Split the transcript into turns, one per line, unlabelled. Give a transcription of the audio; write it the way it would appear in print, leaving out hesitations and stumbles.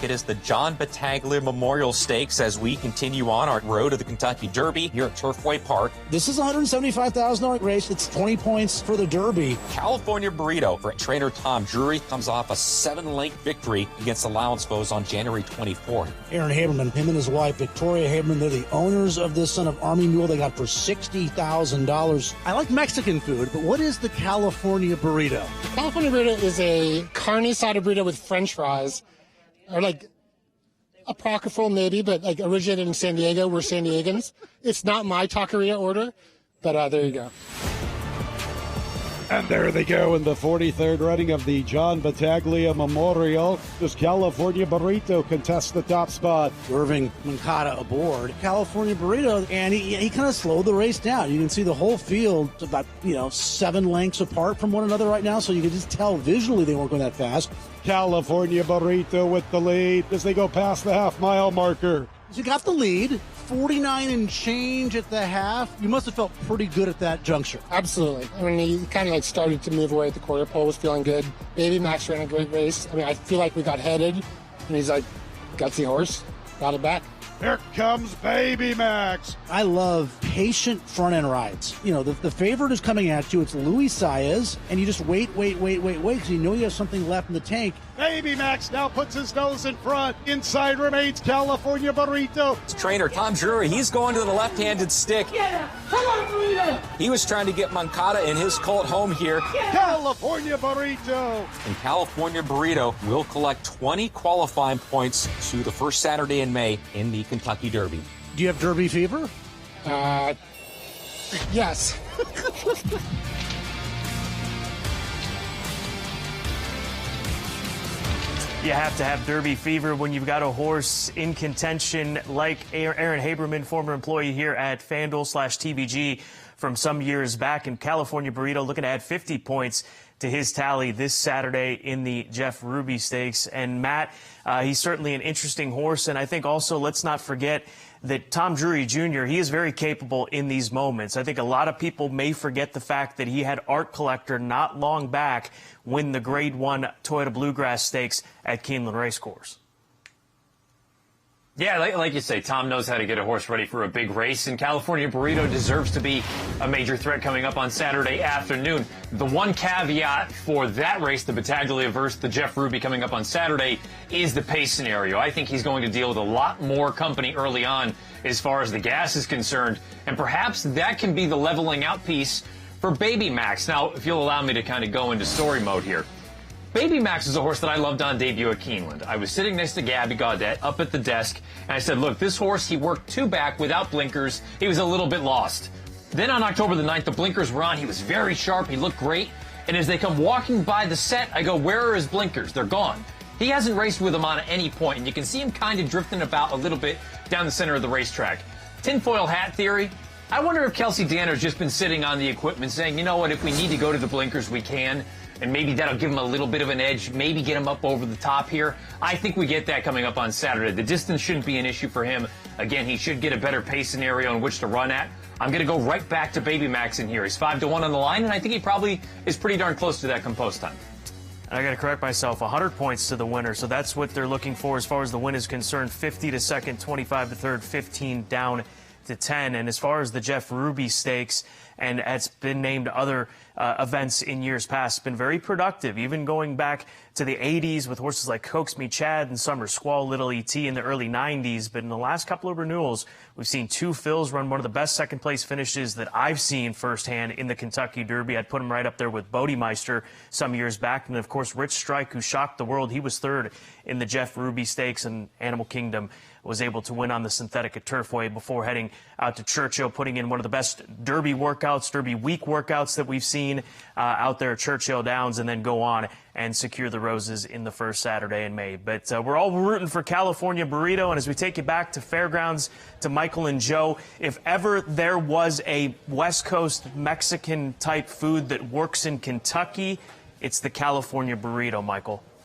It is the John Battaglia Memorial Stakes as we continue on our road to the Kentucky Derby here at Turfway Park.
This is a $175,000 race. It's 20 points for the Derby.
California Burrito for trainer Tom Drury comes off a 7-length victory against Allowance Foes on January 24th.
Aaron Haberman, him and his wife, Victoria Haberman, they're the owners of this Son of Army mule they got for $60,000. I like Mexican food, but what is the California Burrito?
California Burrito is a carne asada burrito with French fries, or like apocryphal maybe, but like originated in San Diego. We're San Diegans. It's not my taqueria order, but there you go.
And there they go in the 43rd running of the John Battaglia Memorial. This California Burrito contests the top spot.
Irving Mancata aboard. California Burrito, and he kind of slowed the race down. You can see the whole field about, 7 lengths apart from one another right now, so you can just tell visually they weren't going that fast.
California Burrito with the lead as they go past the half-mile marker.
You got the lead, 49 and change at the half. You must have felt pretty good at that juncture.
Absolutely. I mean, he kind of started to move away at the quarter pole, was feeling good. Baby Max ran a great race. I mean, I feel like we got headed, and he's like, gutsy horse, got it back.
Here comes Baby Max.
I love patient front-end rides. The favorite is coming at you. It's Luis Saez, and you just wait, because you know you have something left in the tank.
Baby Max now puts his nose in front. Inside remains California Burrito.
It's trainer Tom Drury. He's going to the left-handed stick.
Yeah, come on, Burrito.
He was trying to get Mancata and his colt home here.
Yeah.
California Burrito.
And California Burrito will collect 20 qualifying points to the first Saturday in May in the Kentucky Derby.
Do you have Derby fever?
Yes.
You have to have Derby fever when you've got a horse in contention like Aaron Haberman, former employee here at FanDuel/TVG from some years back. In California Burrito looking to add 50 points to his tally this Saturday in the Jeff Ruby Stakes. And Matt, he's certainly an interesting horse. And I think also let's not forget that Tom Drury Jr., he is very capable in these moments. I think a lot of people may forget the fact that he had Art Collector not long back win the Grade 1 Toyota Bluegrass Stakes at Keeneland Racecourse.
Yeah, like you say, Tom knows how to get a horse ready for a big race, and California Burrito deserves to be a major threat coming up on Saturday afternoon. The one caveat for that race, the Battaglia versus the Jeff Ruby coming up on Saturday, is the pace scenario. I think he's going to deal with a lot more company early on as far as the gas is concerned, and perhaps that can be the leveling out piece for Baby Max. Now, if you'll allow me to kind of go into story mode here. Baby Max is a horse that I loved on debut at Keeneland. I was sitting next to Gabby Gaudet up at the desk, and I said, look, this horse, he worked 2 back without blinkers. He was a little bit lost. Then on October the 9th, the blinkers were on. He was very sharp. He looked great. And as they come walking by the set, I go, where are his blinkers? They're gone. He hasn't raced with them on at any point, and you can see him kind of drifting about a little bit down the center of the racetrack. Tinfoil hat theory. I wonder if Kelsey Danner's just been sitting on the equipment saying, you know what, if we need to go to the blinkers, we can. And maybe that'll give him a little bit of an edge, maybe get him up over the top here. I think we get that coming up on Saturday. The distance shouldn't be an issue for him. Again, he should get a better pace scenario in which to run at. I'm going to go right back to Baby Max in here. He's 5-1 on the line, and I think he probably is pretty darn close to that compost time.
And I got to correct myself, 100 points to the winner. So that's what they're looking for as far as the win is concerned. 50 to second, 25 to third, 15 down to 10. And as far as the Jeff Ruby Stakes, and it's been named other events in years past, it's been very productive, even going back to the 80s with horses like Coax Me Chad and Summer Squall, Little E.T. in the early 90s. But in the last couple of renewals, we've seen 2 Phils run one of the best second-place finishes that I've seen firsthand in the Kentucky Derby. I'd put him right up there with Bodemeister some years back. And, of course, Rich Strike, who shocked the world, he was 3rd in the Jeff Ruby Stakes, and Animal Kingdom was able to win on the synthetic at Turfway before heading out to Churchill, putting in one of the best Derby workouts, Derby week workouts that we've seen out there at Churchill Downs, and then go on and secure the roses in the first Saturday in May. But we're all rooting for California Burrito, and as we take you back to Fairgrounds, to Michael and Joe, if ever there was a West Coast Mexican-type food that works in Kentucky, it's the California Burrito, Michael.